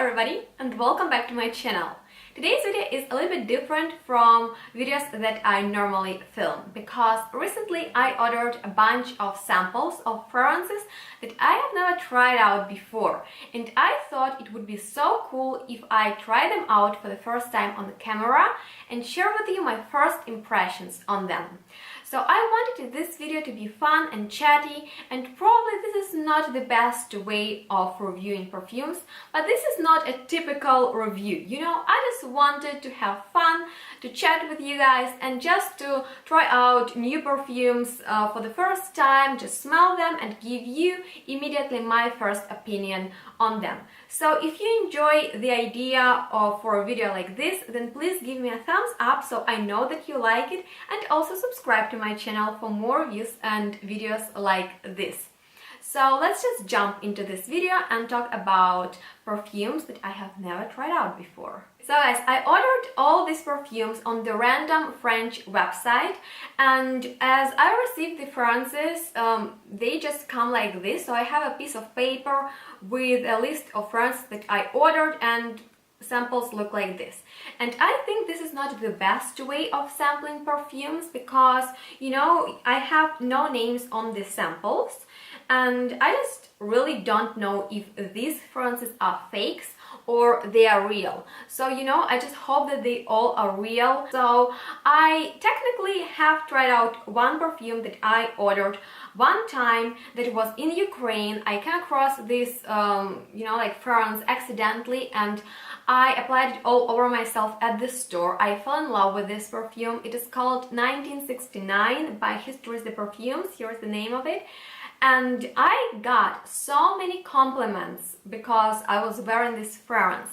everybody and welcome back to my channel. Today's video is a little bit different from videos that I normally film because recently I ordered a bunch of samples of fragrances that I have never tried out before, and I thought it would be so cool if I try them out for the first time on the camera and share with you my first impressions on them. So I wanted this video to be fun and chatty, and probably this is not the best way of reviewing perfumes, but this is not a typical review. You know, I just wanted to have fun, to chat with you guys, and just to try out new perfumes for the first time, just smell them and give you immediately my first opinion on them. So if you enjoy the idea for a video like this, then please give me a thumbs up so I know that you like it, and also subscribe to my channel for more views and videos like this. So let's just jump into this video and talk about perfumes that I have never tried out before. So guys, I ordered all these perfumes on the random French website, and as I received the fragrances, they just come like this. So I have a piece of paper with a list of fragrances that I ordered, and samples look like this. And I think this is not the best way of sampling perfumes because, you know, I have no names on the samples, and I just really don't know if these fragrances are fakes or they are real. So, you know, I just hope that they all are real. So I technically have tried out one perfume that I ordered one time that was in Ukraine. I came across this, you know, like fragrance accidentally, and I applied it all over myself at the store. I fell in love with this perfume. It is called 1969 by Histories de Parfums. Here's the name of it. And I got so many compliments because I was wearing this fragrance,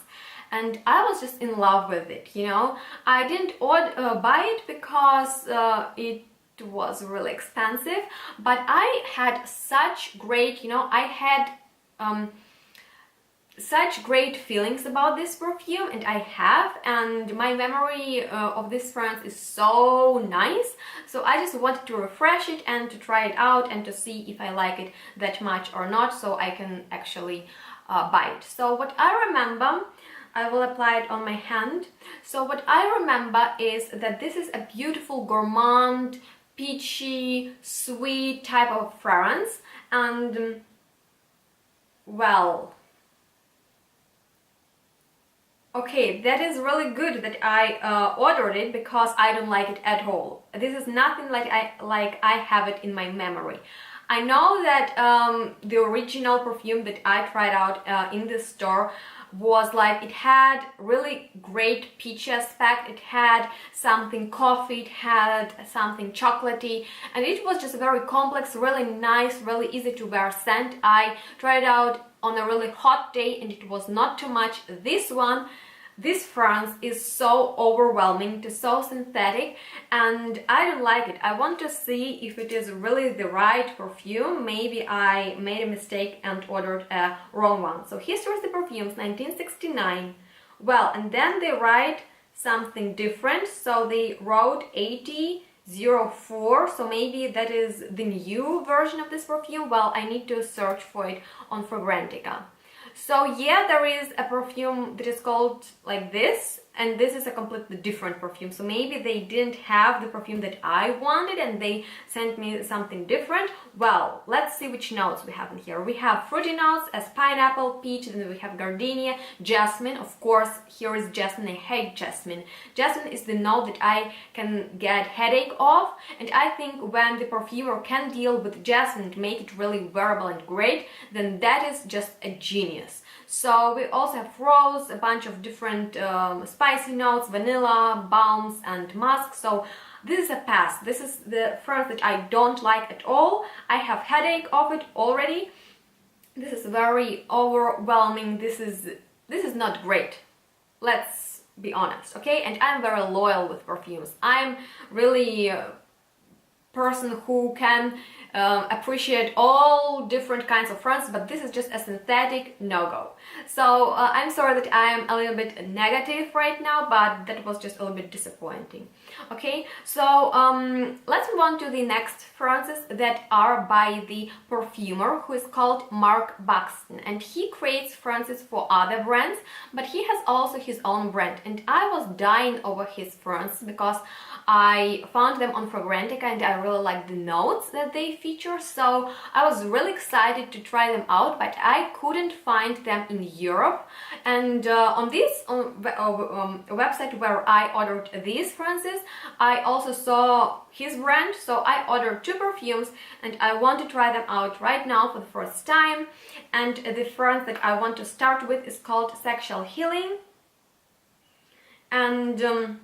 and I was just in love with it, you know. I didn't buy it because it was really expensive, but I had such great, you know, I had such great feelings about this perfume, and I have, and my memory of this fragrance is so nice, so I just wanted to refresh it and to try it out and to see if I like it that much or not, so I can actually buy it. So what I remember, I will apply it on my hand. So what I remember is that this is a beautiful gourmand, peachy, sweet type of fragrance, and well, okay, that is really good that I ordered it because I don't like it at all. This is nothing like I have it in my memory. I know that the original perfume that I tried out in the store was like, it had really great peachy aspect, it had something coffee, it had something chocolatey, and it was just a very complex, really nice, really easy to wear scent. I tried it out on a really hot day and it was not too much. This fragrance is so overwhelming, it is so synthetic, and I don't like it. I want to see if it is really the right perfume. Maybe I made a mistake and ordered a wrong one. So Histories de Parfums 1969. Well, and then they write something different. So they wrote 8004, so maybe that is the new version of this perfume. Well, I need to search for it on Fragrantica. So yeah, there is a perfume that is called like this, and this is a completely different perfume. So maybe they didn't have the perfume that I wanted and they sent me something different. Well, let's see which notes we have in here. We have fruity notes as pineapple, peach, then we have gardenia, jasmine. Of course, here is jasmine. I hate jasmine. Jasmine is the note that I can get headache of, and I think when the perfumer can deal with jasmine to make it really wearable and great, then that is just a genius. So we also have rose, a bunch of different spicy notes, vanilla, balms and musk. So this is a pass. This is the fragrance that I don't like at all. I have headache of it already. This is very overwhelming. This is not great. Let's be honest, okay? And I'm very loyal with perfumes. I'm really person who can appreciate all different kinds of fragrances, but this is just a synthetic no-go. So I'm sorry that I'm a little bit negative right now, but that was just a little bit disappointing. Okay, so let's move on to the next fragrances that are by the perfumer who is called Mark Buxton, and he creates fragrances for other brands, but he has also his own brand, and I was dying over his fragrances because I found them on Fragrantica and I really like the notes that they feature, so I was really excited to try them out, but I couldn't find them in Europe. And on this website where I ordered these fragrances, I also saw his brand, so I ordered 2 perfumes and I want to try them out right now for the first time. And the fragrance that I want to start with is called Sexual Healing. And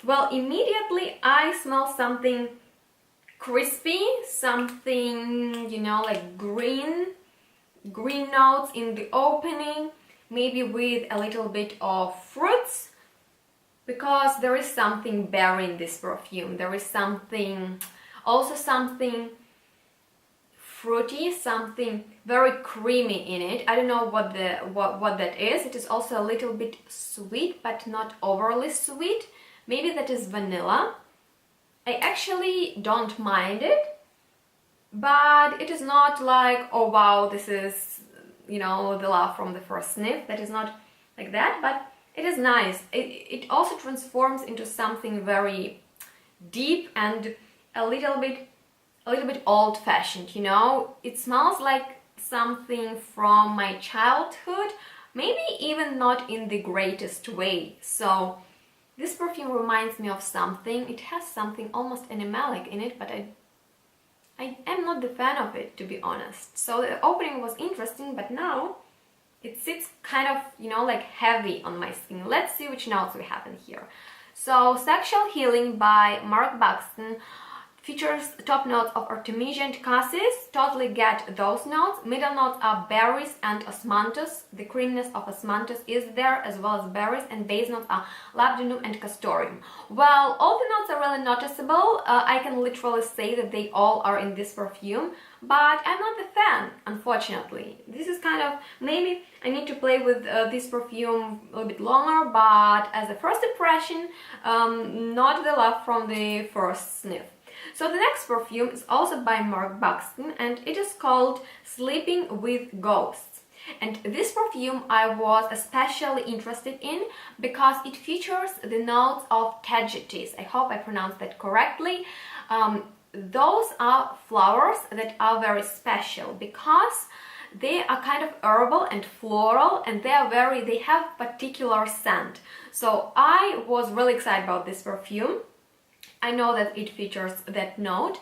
well, immediately I smell something crispy, something, you know, like green notes in the opening, maybe with a little bit of fruits, because there is something berry in this perfume. There is something, also something fruity, something very creamy in it. I don't know what that is. It is also a little bit sweet, but not overly sweet. Maybe that is vanilla. I actually don't mind it, but it is not like, oh wow, this is, you know, the love from the first sniff. That is not like that, but it is nice. It also transforms into something very deep and a little bit old-fashioned, you know. It smells like something from my childhood, maybe even not in the greatest way. So this perfume reminds me of something. It has something almost animalic in it, but I am not the fan of it, to be honest. So the opening was interesting, but now it sits kind of, you know, like heavy on my skin. Let's see which notes we have in here. So Sexual Healing by Mark Buxton features top notes of artemisia and cassis. Totally get those notes. Middle notes are berries and osmanthus. The creaminess of osmanthus is there, as well as berries, and base notes are labdanum and castoreum. Well, all the notes are really noticeable. I can literally say that they all are in this perfume, but I'm not the fan, unfortunately. This is kind of, maybe I need to play with this perfume a little bit longer, but as a first impression, not the love from the first sniff. So the next perfume is also by Mark Buxton, and it is called Sleeping with Ghosts. And this perfume I was especially interested in because it features the notes of tagetes. I hope I pronounced that correctly. Those are flowers that are very special because they are kind of herbal and floral, and they have particular scent. So I was really excited about this perfume. I know that it features that note,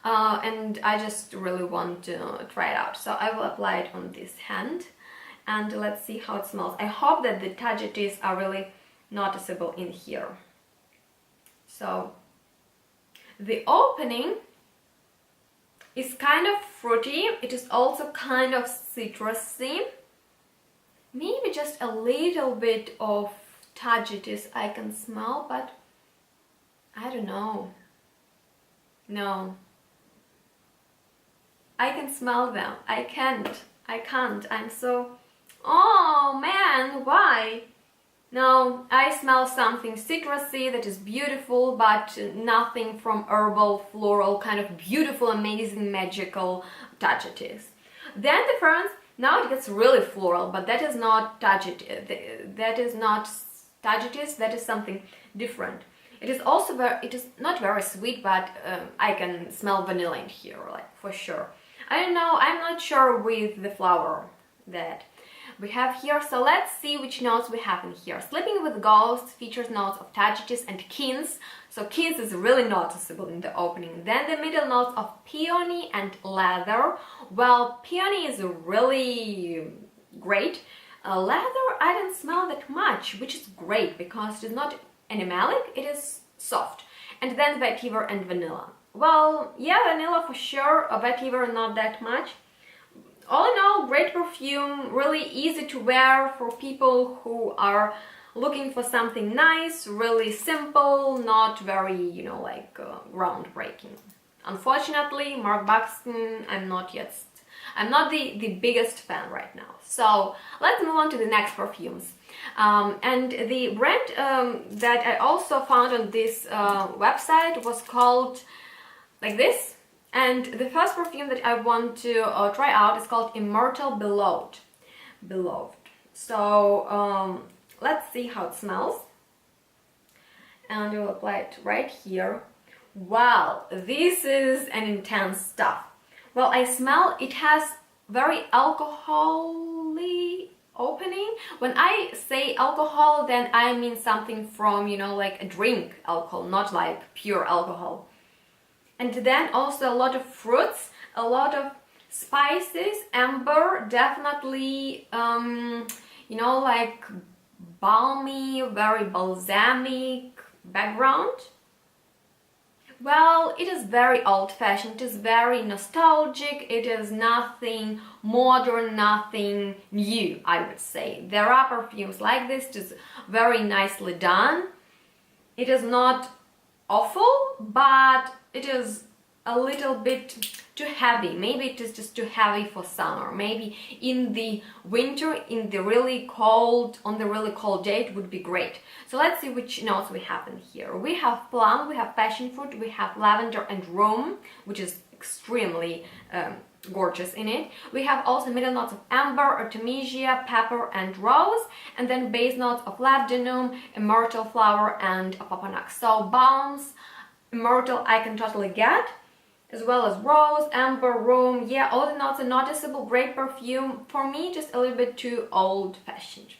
and I just really want to try it out. So I will apply it on this hand, and let's see how it smells. I hope that the tagetes are really noticeable in here. So the opening is kind of fruity. It is also kind of citrusy. Maybe just a little bit of tagetes I can smell, but I don't know. No. I can smell them. I can't. I'm so... Oh man, why? No, I smell something citrusy that is beautiful, but nothing from herbal, floral, kind of beautiful, amazing, magical tagetes. Then the fragrance, now it gets really floral, but that is not tagetes. That is not tagetes, that is something different. It is also it is not very sweet, but I can smell vanilla in here, like, for sure. I don't know, I'm not sure with the flower that we have here, so let's see which notes we have in here. Sleeping with Ghosts features notes of tagetes and quince, so quince is really noticeable in the opening. Then the middle notes of peony and leather. Well, peony is really great. Leather I don't smell that much, which is great because it is not animalic, it is soft. And then vetiver and vanilla. Well, yeah, vanilla for sure, vetiver not that much. All in all, great perfume, really easy to wear for people who are looking for something nice, really simple, not very, you know, like groundbreaking. Unfortunately, Mark Buxton, I'm not the biggest fan right now. So let's move on to the next perfumes. And the brand that I also found on this website was called like this. And the first perfume that I want to try out is called Immortal Beloved. So let's see how it smells. And I will apply it right here. Wow, this is an intense stuff. Well, I smell it has very alcohol-y opening. When I say alcohol, then I mean something from, you know, like a drink alcohol, not like pure alcohol. And then also a lot of fruits, a lot of spices, amber, definitely, you know, like balmy, very balsamic background. Well, it is very old-fashioned, it is very nostalgic, it is nothing modern, nothing new, I would say. There are perfumes like this, just very nicely done. It is not awful, but it is a little bit too heavy. Maybe it is just too heavy for summer. Maybe in the winter, in the really cold, on the really cold day, it would be great. So let's see which notes we have in here. We have plum, we have passion fruit, we have lavender and rose, which is extremely gorgeous in it. We have also middle notes of amber, artemisia, pepper and rose, and then base notes of labdanum, immortal flower and papanak. So balms, immortal I can totally get, as well as rose, amber, rose. Yeah, all the notes are noticeable, great perfume. For me, just a little bit too old-fashioned,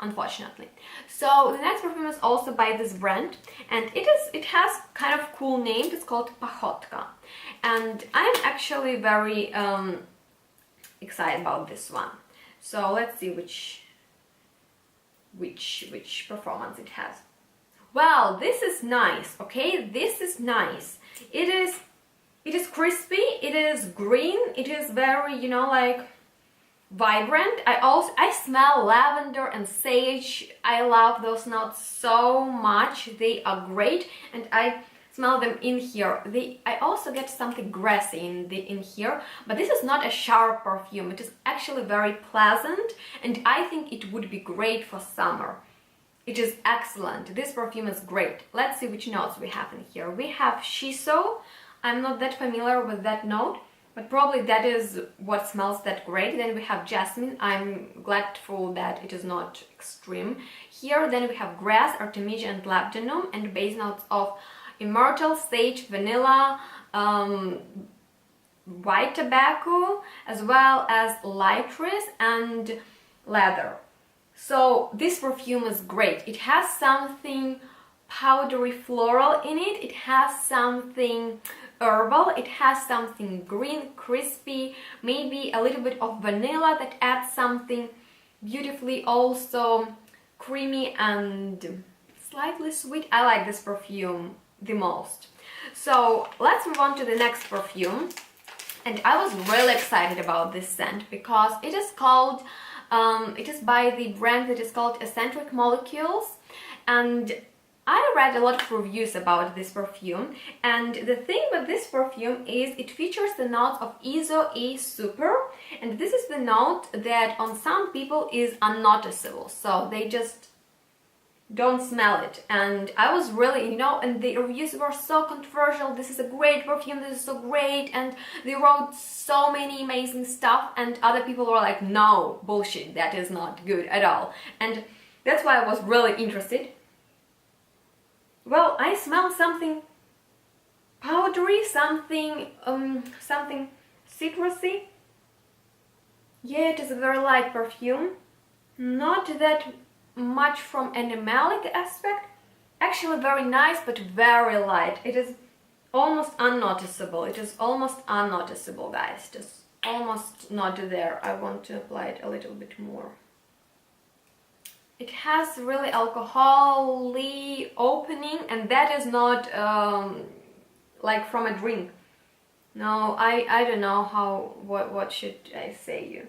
unfortunately. So the next perfume is also by this brand, and it has kind of cool name. It's called Pachotka, and I'm actually very excited about this one. So let's see which performance it has. Well, this is nice. Okay, this is nice. It is crispy, it is green, it is very, you know, like vibrant. I smell lavender and sage. I love those notes so much. They are great, and I smell them in here. I also get something grassy in here, but this is not a sharp perfume. It is actually very pleasant, and I think it would be great for summer. It is excellent. This perfume is great. Let's see which notes we have in here. We have shiso. I'm not that familiar with that note, but probably that is what smells that great. Then we have jasmine. I'm gladful that it is not extreme here. Then we have grass, artemisia and labdanum, and base notes of immortal, sage, vanilla, white tobacco, as well as lychris and leather. So this perfume is great. It has something powdery floral in it. It has something herbal. It has something green, crispy, maybe a little bit of vanilla that adds something beautifully, also creamy and slightly sweet. I like this perfume the most. So let's move on to the next perfume. And I was really excited about this scent because it is called it is by the brand that is called Escentric Molecules, and I read a lot of reviews about this perfume, and the thing with this perfume is it features the notes of Iso Super, and this is the note that on some people is unnoticeable, so they just don't smell it. And I was really, you know, and the reviews were so controversial. This is a great perfume, this is so great, and they wrote so many amazing stuff, and other people were like, no, bullshit, that is not good at all. And that's why I was really interested. Well, I smell something powdery, something citrusy. Yeah, it is a very light perfume, not that much from animalic aspect, actually very nice, but very light. It is almost unnoticeable. It is almost unnoticeable, guys, just almost not there. I want to apply it a little bit more. It has really alcohol-y opening, and that is not like from a drink. No, I don't know how, what should I say you.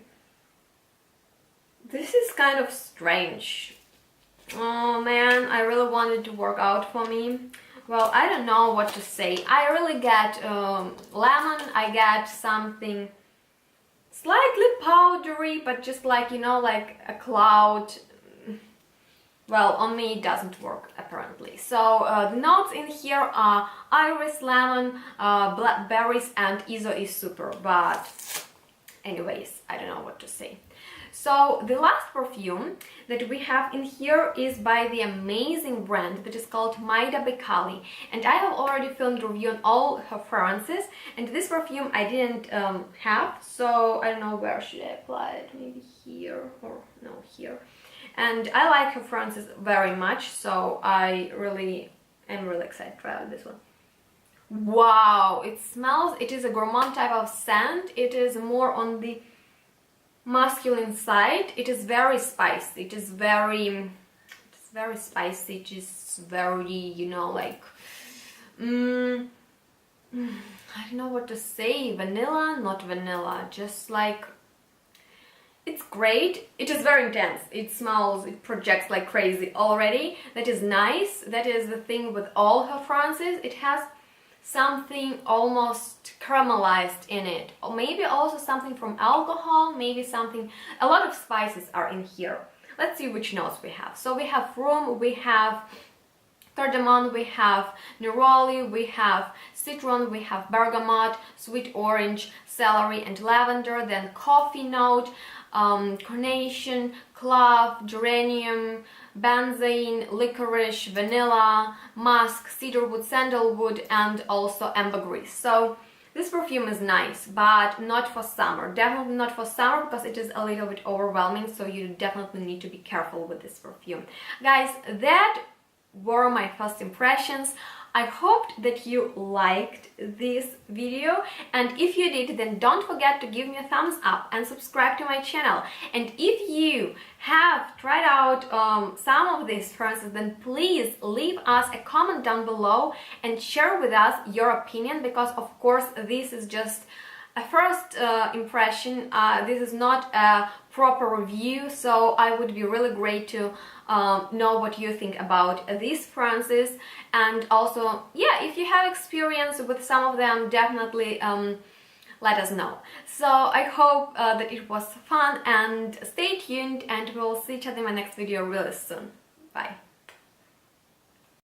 This is kind of strange. Oh man, I really wanted it to work out for me, well, I don't know what to say. I really get lemon, I get something slightly powdery, but just like, you know, like a cloud. Well, on me it doesn't work apparently. So the notes in here are iris, lemon, blackberries, and Iso is super, but anyways, I don't know what to say. So the last perfume that we have in here is by the amazing brand that is called Majda Bekkali, and I have already filmed a review on all her fragrances, and this perfume I didn't have, so I don't know where should I apply it, maybe here or no, here. And I like her fragrances very much, so I really am really excited to try out this one. Wow, it smells, it is a gourmand type of scent, it is more on the masculine side. It is very spicy, it is very spicy, it is very, you know, like I don't know what to say, vanilla, not vanilla, just like, it's great. It is very intense, it smells, it projects like crazy already. That is nice. That is the thing with all her fragrances, it has something almost caramelized in it, or maybe also something from alcohol, maybe something, a lot of spices are in here. Let's see which notes we have. So we have rum, we have cardamom, we have neroli, we have citron, we have bergamot, sweet orange, celery and lavender, then coffee note, carnation, clove, geranium, benzoin, licorice, vanilla, musk, cedarwood, sandalwood, and also ambergris. So this perfume is nice, but not for summer. Definitely not for summer, because it is a little bit overwhelming, so you definitely need to be careful with this perfume. Guys, that were my first impressions. I hoped that you liked this video, and if you did, then don't forget to give me a thumbs up and subscribe to my channel. And if you have tried out some of these fragrances, then please leave us a comment down below and share with us your opinion, because of course this is just a first impression. This is not a proper review, so I would be really great to know what you think about these fragrances. And also, yeah, if you have experience with some of them, definitely let us know. So I hope that it was fun, and stay tuned, and we'll see each other in my next video really soon. Bye.